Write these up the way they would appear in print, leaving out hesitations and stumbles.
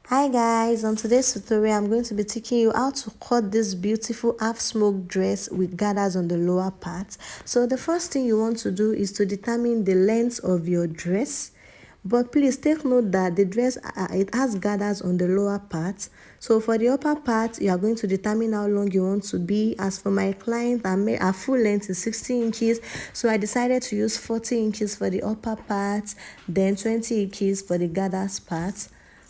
Hi guys, on today's tutorial I'm going to be teaching you how to cut this beautiful half smoked dress with gathers on the lower part. So the first thing you want to do is to determine the length of your dress, but please take note that the dress it has gathers on the lower part. So for the upper part you are going to determine how long you want to be. As for my client, her full length is 60 inches, so I decided to use 40 inches for the upper part, then 20 inches for the gathers part.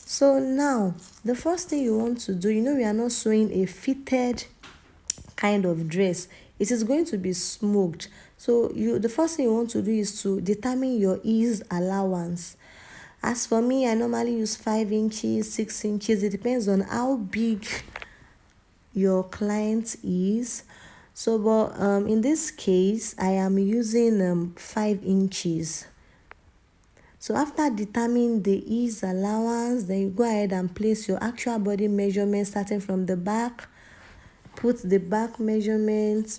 So now, the first thing you want to do, we are not sewing a fitted kind of dress. It is going to be smoked. So the first thing you want to do is to determine your ease allowance. As for me, I normally use 5 inches, 6 inches. It depends on how big your client is. So, but in this case, I am using 5 inches. So after determining the ease allowance, then you go ahead and place your actual body measurement starting from the back. Put the back measurement.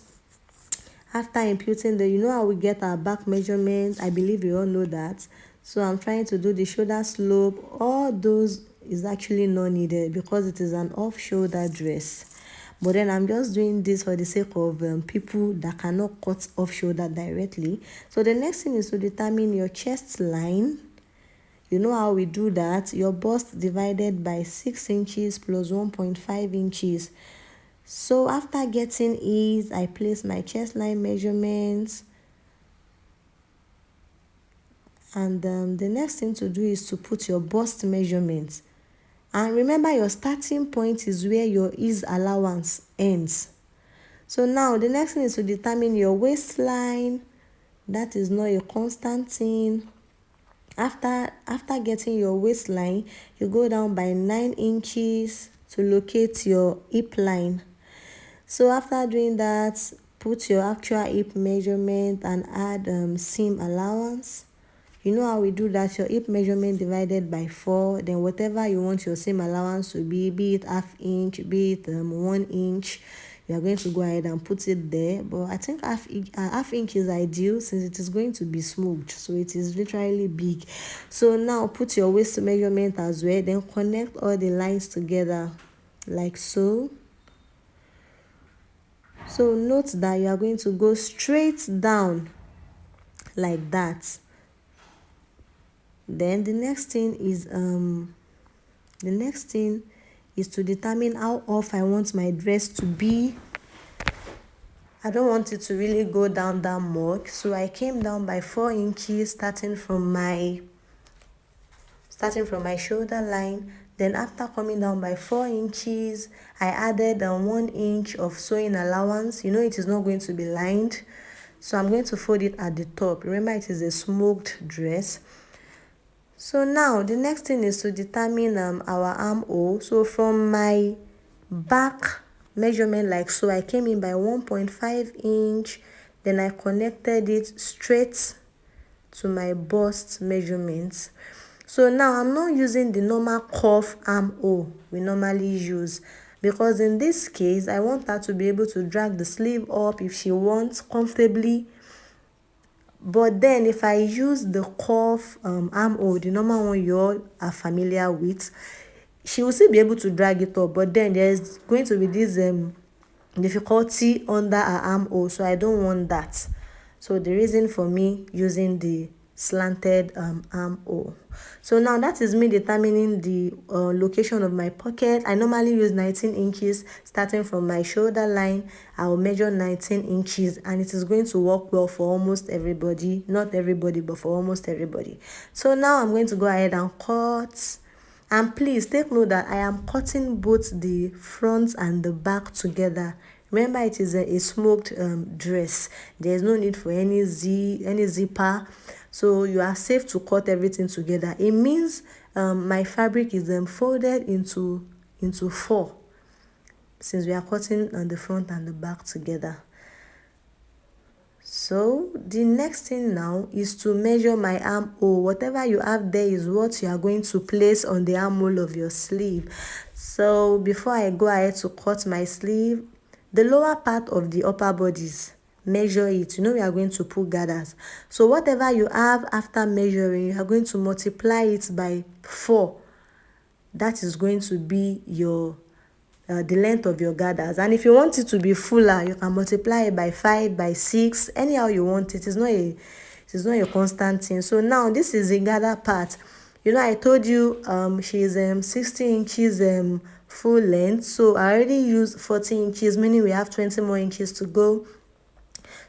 After imputing how we get our back measurement, I believe you all know that. So I'm trying to do the shoulder slope. All those is actually not needed because it is an off-shoulder dress. But then I'm just doing this for the sake of people that cannot cut off shoulder directly. So the next thing is to determine your chest line. You know how we do that? Your bust divided by 6 inches plus 1.5 inches. So after getting ease, I place my chest line measurements. And the next thing to do is to put your bust measurements. And remember, your starting point is where your ease allowance ends. So now the next thing is to determine your waistline. That is not a constant thing. After getting your waistline, you go down by 9 inches to locate your hip line. So after doing that, put your actual hip measurement and add seam allowance. You know how we do that? Your hip measurement divided by 4, then whatever you want your seam allowance to be it half inch, be it 1 inch, you are going to go ahead and put it there. But I think half inch is ideal since it is going to be smoked, so it is literally big. So now put your waist measurement as well, then connect all the lines together like so. So note that you are going to go straight down like that. Then the next thing is to determine how off I want my dress to be. I don't want it to really go down that much, so I came down by 4 inches starting from my shoulder line. Then after coming down by 4 inches, I added 1 inch of sewing allowance. It is not going to be lined, so I'm going to fold it at the top. Remember, it is a smoked dress. So now the next thing is to determine our armhole. So from my back measurement like so, I came in by 1.5 inch, then I connected it straight to my bust measurements. So now I'm not using the normal cuff armhole we normally use, because in this case I want her to be able to drag the sleeve up if she wants comfortably. But then if I use the cuff armhole, the normal one you all are familiar with, she will still be able to drag it up, but then there's going to be this difficulty under her armhole, so I don't want that. So the reason for me using the slanted armhole. So now that is me determining the location of my pocket. I normally use 19 inches starting from my shoulder line. I will measure 19 inches and it is going to work well for almost everybody. Not everybody, but for almost everybody. So now I'm going to go ahead and cut. And please take note that I am cutting both the front and the back together. Remember, it is a smoked dress. There's no need for any zipper, so you are safe to cut everything together. It means my fabric is folded into 4, since we are cutting on the front and the back together. So the next thing now is to measure my armhole. Whatever you have there is what you are going to place on the armhole of your sleeve. So before I go ahead to cut my sleeve, the lower part of the upper bodice, measure it. We are going to put gathers. So whatever you have after measuring, you are going to multiply it by 4. that is going to be your the length of your gathers. And if you want it to be fuller, you can multiply it by 5, by 6, anyhow you want it. It's not a constant thing. So now this is the gather part. I told you she's 60 inches full length, so I already used 40 inches, meaning we have 20 more inches to go.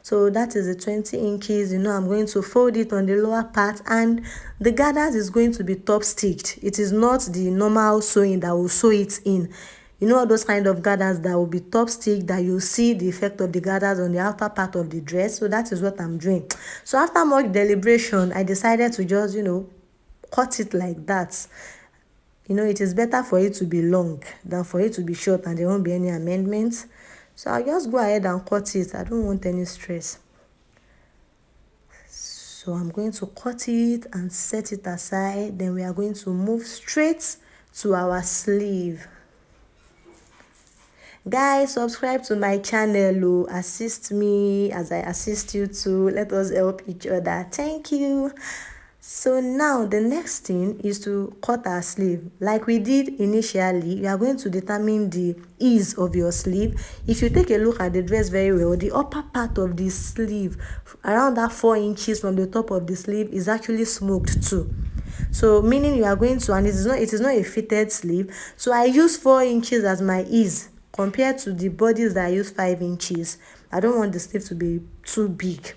So that is the 20 inches. I'm going to fold it on the lower part, and the gathers is going to be top stitched. It is not the normal sewing that will sew it in. All those kind of gathers that will be top stitched, that you see the effect of the gathers on the outer part of the dress. So that is what I'm doing. So after much deliberation, I decided to just cut it like that. It is better for it to be long than for it to be short and there won't be any amendments. So I'll just go ahead and cut it. I don't want any stress. So I'm going to cut it and set it aside. Then we are going to move straight to our sleeve. Guys, subscribe to my channel. Assist me as I assist you too. Let us help each other. Thank you. So now the next thing is to cut our sleeve. Like we did initially, you are going to determine the ease of your sleeve. If you take a look at the dress very well, the upper part of the sleeve, around that 4 inches from the top of the sleeve, is actually smoked too. So meaning you are going to, and it is not a fitted sleeve. So I use 4 inches as my ease compared to the bodies that I use 5 inches. I don't want the sleeve to be too big.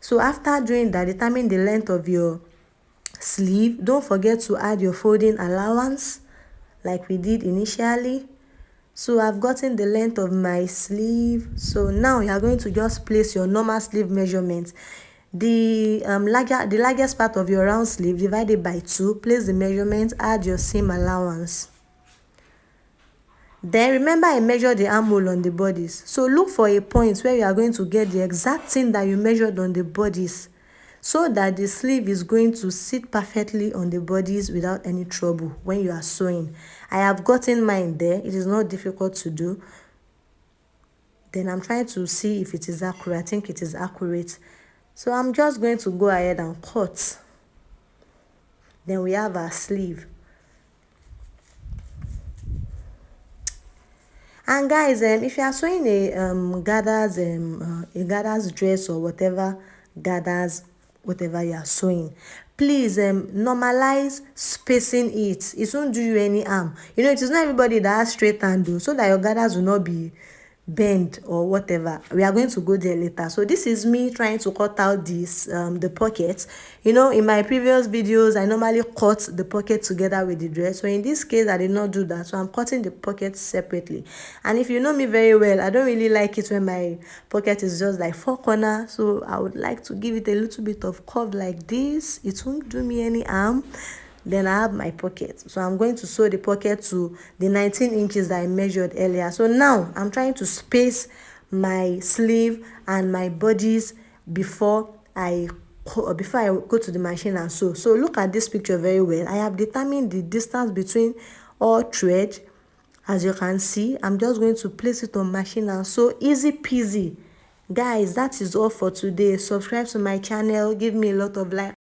So after doing that, determine the length of your sleeve. Don't forget to add your folding allowance like we did initially. So I've gotten the length of my sleeve. So now you are going to just place your normal sleeve measurement. The largest part of your round sleeve, divide it by 2, place the measurement, add your seam allowance. Then remember, I measured the armhole on the bodice. So look for a point where you are going to get the exact thing that you measured on the bodice, so that the sleeve is going to sit perfectly on the bodice without any trouble when you are sewing. I have gotten mine there. It is not difficult to do. Then I'm trying to see if it is accurate. I think it is accurate. So I'm just going to go ahead and cut. Then we have our sleeve. And guys, if you are sewing a gathers dress or whatever you are sewing, please normalize spacing it. It won't do you any harm. It is not everybody that has straight handle, so that your gathers will not be bend or whatever. We are going to go there later. So this is me trying to cut out this the pockets. In my previous videos, I normally cut the pocket together with the dress. So in this case, I did not do that. So I'm cutting the pockets separately. And if you know me very well, I don't really like it when my pocket is just like 4 corners. So I would like to give it a little bit of curve like this. It won't do me any harm. Then I have my pocket. So I'm going to sew the pocket to the 19 inches that I measured earlier. So now I'm trying to space my sleeve and my bodies before I go to the machine and sew. So look at this picture very well. I have determined the distance between all threads. As you can see, I'm just going to place it on machine and sew. Easy peasy. Guys, that is all for today. Subscribe to my channel. Give me a lot of like.